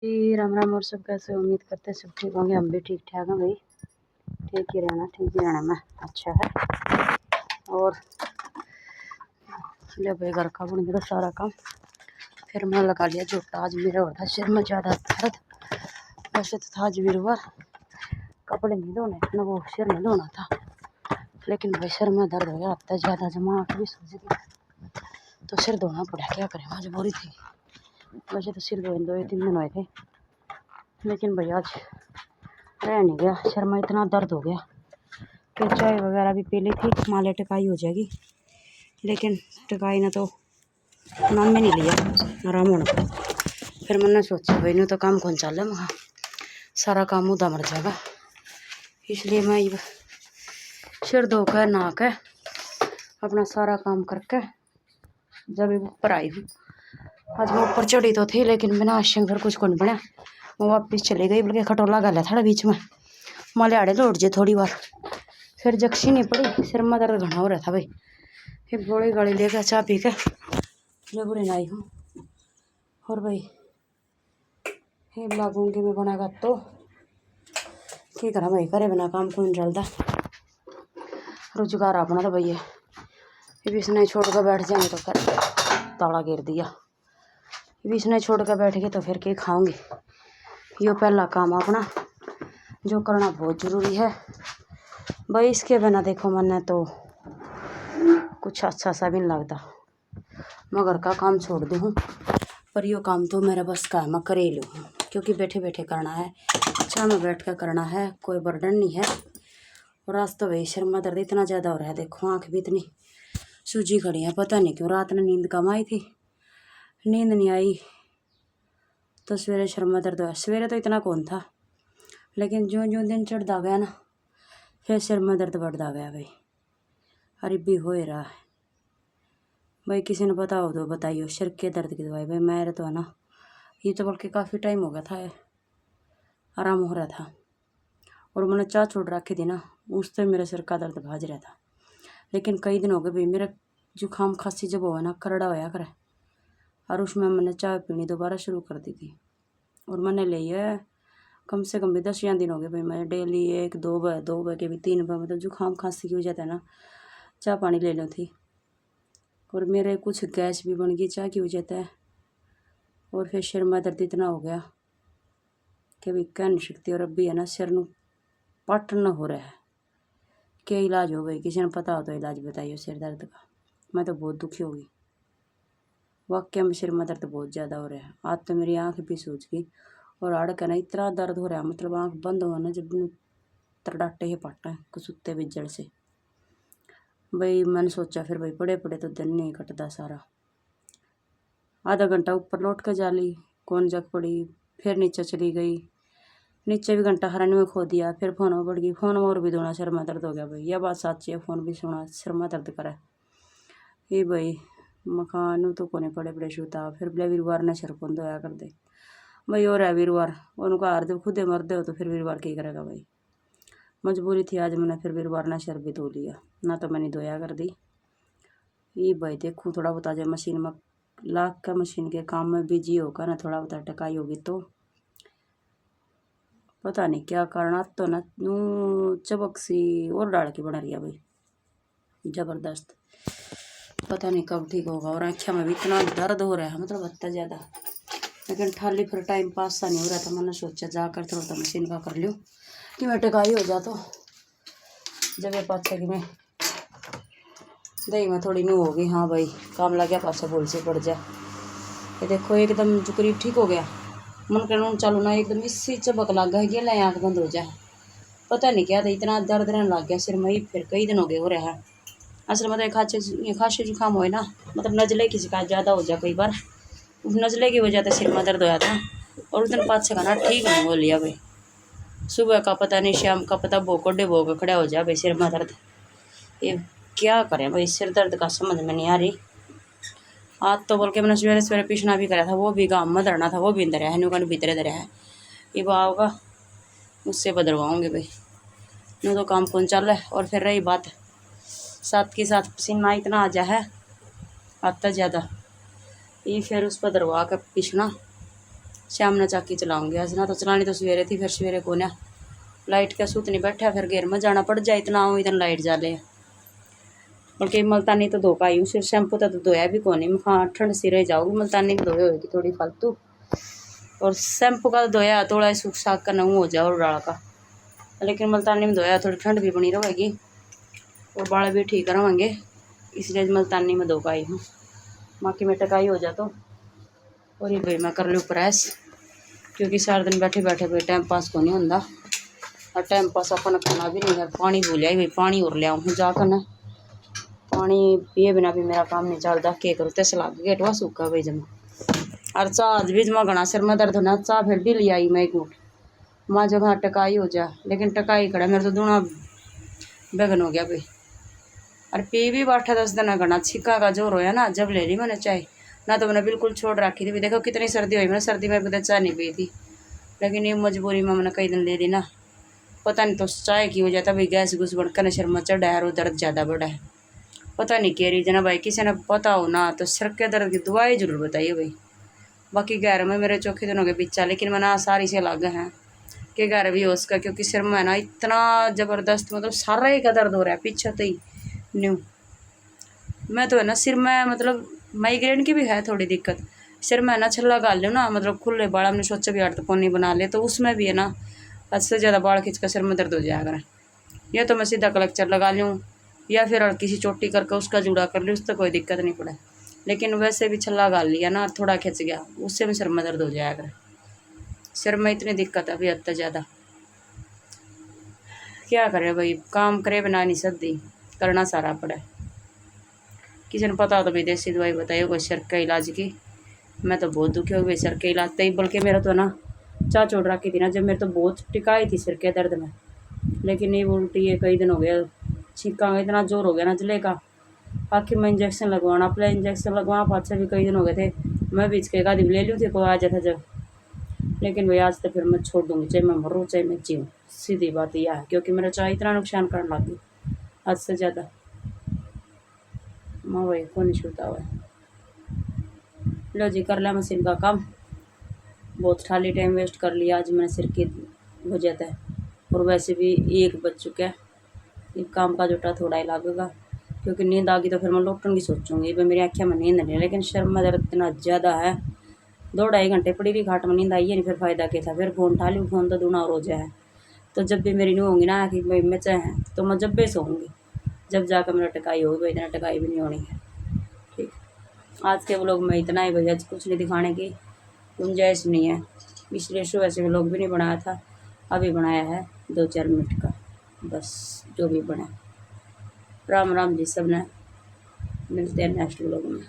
जी राम राम। और सब कैसे? उम्मीद करते सब ठीक होंगे। हम भी ठीक ठाक हैं भाई। ठीक ही रहना में अच्छा है। और ले भाई घर का बन गया सारा काम। फिर मैं लगा लिया झूठा। आज मेरा हो था सिर में ज़्यादा दर्द। वैसे तो था आज वीरवार, कपड़े नहीं धोने ना, वो सिर नहीं धोना था, लेकिन भाई सिर में दर्द हो गया हफ्ता ज़्यादा। जमा भी सूझ गया तो सिर धोना पड़ा। क्या करें, मजबूरी थी। वैसे तो सिर धोए 2-3 दिन हुए थे, लेकिन भाई आज रह नहीं गया। सिर में इतना दर्द हो गया कि चाय वगैरह भी पी ली थी, माले टकाई हो जाएगी, लेकिन टकाई ने तो नाम में नहीं लिया आराम होने को। फिर मैंने सोचा भाई नहीं तो काम कौन चल रहा, मैं सारा काम उदा मर जाएगा। इसलिए मैं ये सिर धोकर नहा के अपना सारा काम करके जब ऊपर आई हूँ। आज मैं ऊपर चढ़ी तो थी, लेकिन बिना आशंक फिर कुछ कौन बना। मैं वापस चली गई, बल्कि खटोला गया था बीच में। माले आड़े लौट जे थोड़ी बार, फिर जक्शी नहीं पड़ी। सिर में दर्द घना हो रहा था भाई। फिर गोली गाड़ी लेकर चाय पी के जबरन आई हूँ। और भाई हे लागूंगी मैं बनागा तो ठीक करा भाई। करे बिना काम को नहीं चलता। रोजगार अपना तो भैया ये इसने छोड़ कर बैठ जाएंगे तो फिर ताला गिर दिया। ये इसने छोड़ कर बैठ गए तो फिर क्या खाऊंगी। यो पहला काम अपना जो करना बहुत ज़रूरी है भाई। इसके बिना देखो मैंने तो कुछ अच्छा सा भी नहीं लगता। मैं घर का काम छोड़ दूँ, पर यो काम तो मेरा बस का है, मैं कर ही लूँ, क्योंकि बैठे बैठे करना है। अच्छा में बैठ कर करना है, कोई बर्डन नहीं है। और आज तो भाई सिर में दर्द इतना ज़्यादा हो रहा है, देखो आँख भी इतनी सूजी खड़ी है। पता नहीं क्यों रात में नींद कम आई थी, नींद नहीं आई तो सवेरे सिर में दर्द हुआ। सवेरे तो इतना कौन था, लेकिन जो जो दिन चढ़ता गया ना, फिर सिर में दर्द बढ़ता गया भाई। अरे भी हो ही रहा है भाई। किसी ने पता हो तो बताइए सिर के दर्द की दवाई। भाई मेरे तो है ना, ये तो बल्कि काफ़ी टाइम हो गया था, आराम हो रहा था। और मैंने चाय छोड़ रखी थी ना, उससे मेरे सिर का दर्द भाज रहा था। लेकिन कई दिन हो गए भाई, मेरा जुकाम खांसी जब हुआ ना करड़ा होया करे, और उसमें मैंने चाय पीनी दोबारा शुरू कर दी थी। और मैंने ली है कम से कम भी 10 दिन हो गए भाई। मैं डेली 1-2 बार के भी 3 बार, मतलब जुकाम खांसी की वजह है ना, चाय पानी ले लो थी। और मेरे कुछ गैस भी बन गई चाय की वजह से। और फिर सिर में दर्द इतना हो गया कि भी कह नहीं सकती। और अब भी है ना सिर में पट न हो रहा है। क्या इलाज हो भाई? किसी ने पता हो तो इलाज बताइए सिर दर्द का। मैं तो बहुत दुखी होगी वाकई में। सिर में दर्द बहुत ज़्यादा हो रहा है। आज तो मेरी आँख भी सूज गई और आड़ का ना इतना दर्द हो रहा है, मतलब आँख बंद हो ना जब तरडाटे ही पट्टा है कुसुत्ते बिजड़ से भाई। मैंने सोचा फिर भाई पड़े पड़े तो दिन नहीं कटता सारा। आधा घंटा ऊपर लौट कर जा ली, कौन जग पड़ी, फिर नीचे चली गई। नीचे भी घंटा हरानी में खो दिया, फिर फोन में पड़ गई। फोन में और भी दोना सिर में दर्द हो गया भाई। यह बात सच्ची है, फोन भी सुना सिर में दर्द करे ये भाई। मकान तो कोने पड़े पड़े शूता। फिर बोले वीरवार ने सिर कौन धोया कर दे भाई। और है वीरवार, उनका हार जब खुदे मर दे हो तो फिर वीरवार क्या करेगा भाई। मजबूरी थी आज, मैंने फिर वीरवार ने सिर भी धो लिया, ना तो मैंने धोया कर दी। ये भाई देखूँ थोड़ा बता जाए मशीन में लाख का, मशीन के काम में बिजी होगा ना, थोड़ा बता टकाई होगी तो पता नहीं क्या कारण। तो ना चबक सी और डाल के बना रही है भाई, ज़बरदस्त। पता नहीं कब ठीक होगा। और आँखों में भी इतना दर्द हो रहा है, मतलब इतना ज़्यादा। लेकिन ठाली फिर टाइम पास सा नहीं हो रहा था। मैंने सोचा जाकर थोड़ा मशीन का कर लूँ कि मैं टकाई हो जा, तो जब ये पाछे कि मैं दही में थोड़ी न्यू होगी। हाँ भाई काम लग गया, पाछा भूल से पड़ जाए। ये देखो एकदम जो करीब ठीक हो गया। मन कर चालू ना एकदम इसी चबक लग गया, ये ले आँख बंद हो जाए। पता नहीं क्या था, इतना दर्द रहने लग गया सिर में। फिर कई दिन हो गए हो रहा है। असल मतलब खांसी जुकाम हो ना, मतलब नजले की शिकायत ज़्यादा हो जाए कई बार। उस नजले की वजह से सिर में दर्द होया था। और उस दिन 5-6 खाना ठीक नहीं हो लिया भाई। सुबह का पता नहीं, शाम का पता, बोकोडे बोक खड़ा हो जाए भाई सिर में दर्द। ये क्या करें भाई, सिर दर्द का समझ में नहीं आ रही। आज तो बोल के मैंने सवेरे सवेरे पिछना भी करा था, वो भी गाँव में धरना था, वो भी अंदर है नुकान भीतरे धरा है। ये बाव का उससे बदलवाऊँगी भाई, नो तो काम कौन चल रहा है। और फिर रही बात साथ के साथ पसीना इतना आ जा है आता ज़्यादा, ये फिर उस पर दरवा कर पिछना शाम ने चाकी चलाऊँगी आज ना, तो चलानी तो सवेरे थी, फिर सवेरे को ना लाइट का सूत नहीं बैठा, फिर घेर में जाना पड़ जाए, इतना आऊँ इतना लाइट जा ले। बल्कि मुल्तानी तो धो का आई हूँ, सिर शैम्पू तो धोया भी कौन नहीं, हाँ ठंड सी रह जाऊँगी, मुल्तानी में धोए होगी थोड़ी फालतू, और शैम्पू का तो धोया थोड़ा सूख साख का नऊ हो जाए और डाल का, लेकिन मुल्तानी में धोया थोड़ी ठंड भी बनी रहेगी और बाल भी ठीक रहेंगे, इसलिए मुल्तानी में धो का आई हूँ। बाकी में टकाई हो जा तो और ये भाई मैं कर लूँ प्रेस, क्योंकि सारा दिन बैठे बैठे भाई टाइम पास को नहीं होता, और टाइम पास अपन करना भी नहीं है। पानी भूलिया भाई, पानी और लिया हूँ जाकर ना, पानी पिए बिना भी मेरा काम नहीं चलता, के करूँ तैसे लग गेटवा सूखा भाई जमा, और चाह भी जमा घना सिर में दर्द होना, चाह फिर भी ले आई मैं एक घूट, माँ जगह टकाई हो जा, लेकिन टकाई खड़ा मेरे तो दूना बेगन हो गया भाई। और पी भी बैठा 10 दिन घना छिका का जोर होया ना, जब ले ली मैंने चाय ना, तो मैंने बिल्कुल छोड़ रखी थी। देखो कितनी सर्दी हुई, मैंने सर्दी में कभी चाय नहीं पी थी, लेकिन ये मजबूरी में मैंने कई दिन ले ली ना, पता नहीं तो चाय की वजह था भाई, गैस गुस बढ़कर सिर में चढ़ा है और दर्द ज़्यादा बढ़ा है, पता नहीं क्या रीजन है भाई, किसी ने पता हो ना तो सिर के दर्द की दवाई जरूर बताइए भाई। बाकी घर में मेरे चौखे दिनों के पीछा, लेकिन मैंने सारी से अलग हैं कि घर भी हो उसका, क्योंकि सिर में ना इतना ज़बरदस्त मतलब सारा ही का दर्द हो रहा है पीछे तो ही न्यू, मैं तो है ना सिर में मतलब माइग्रेन की भी है थोड़ी दिक्कत, सिर में ना छल्ला गाल लो ना, मतलब खुले बाल हमने सोचा भी अर्थ पोनी बना ले, तो उसमें भी है ना हद से ज़्यादा बाल खींच कर सिर में दर्द हो जाएगा, या तो मैं सीधा कलेक्चर लगा लूँ या फिर किसी चोटी करके उसका जुड़ा कर लूँ, उससे कोई दिक्कत नहीं पड़े, लेकिन वैसे भी छल्ला गाल लिया ना थोड़ा खिंच गया, उससे भी सिर में दर्द हो जाएगा। सिर में इतनी दिक्कत है अभी हद से ज़्यादा, क्या करे भाई, काम करे बिना नहीं सकती, करना सारा पड़े। किसी ने पता हो तो भाई देसी दवाई बताइए कोई सिर के इलाज की, मैं तो बहुत दुखी हो गई सिर के इलाज तई, बल्कि मेरा तो ना चाह छोड़ रखी थी ना, जब मेरे तो बहुत टिकाई थी सिर के दर्द में, लेकिन ये उल्टी है कई दिन हो गया, छीका में इतना जोर हो गया ना जले का, आखिर में इंजेक्शन लगवाना पड़ा, इंजेक्शन लगवा पाछे भी कई दिन हो गए थे, मैं बीच के गादी ले ली थी कोई आ जाता जब, लेकिन भाई आज तो फिर मैं छोड़ दूँगी, चाहे मैं मरूँ चाहे मैं जीऊँ, सीधी बात यह है, क्योंकि मेरा चाह इतना नुकसान करने लग गई हद से ज़्यादा, माँ भाई को नहीं छूटा हुआ। लो जी कर लिया मशीन का काम, बहुत खाली टाइम वेस्ट कर लिया आज मैंने सिर की वजह से, और वैसे भी 1 बज चुका है, एक काम का जोटा थोड़ा ही लगेगा, क्योंकि नींद आ गई तो फिर मैं लौटने की सोचूंगी, भाई मेरी आँखें में नींद नहीं है, लेकिन शर्म में दर्द इतना ज़्यादा है, 2-2.5 घंटे पड़ी रही खाट में, नींद आई है नहीं, फिर फ़ायदा क्या था, फिर फ़ोन उठा लूँ, फ़ोन तो दूना और हो जाए, तो जब भी मेरी नहीं होंगी ना कि भाई मैं चाहे तो मैं जब भी सोऊंगी, जब जाकर मेरा टकाई होगी, भाई इतना टकाई भी नहीं होनी है। ठीक, आज के व्लॉग में इतना ही भाई, आज कुछ नहीं दिखाने की गुंजाइश नहीं है, इसलिए सुबह से व्लॉग भी नहीं बनाया था, अभी बनाया है 2-4 मिनट का बस, जो भी बना। राम राम जी सब ने, मिलते हैं नेक्स्ट व्लॉग में।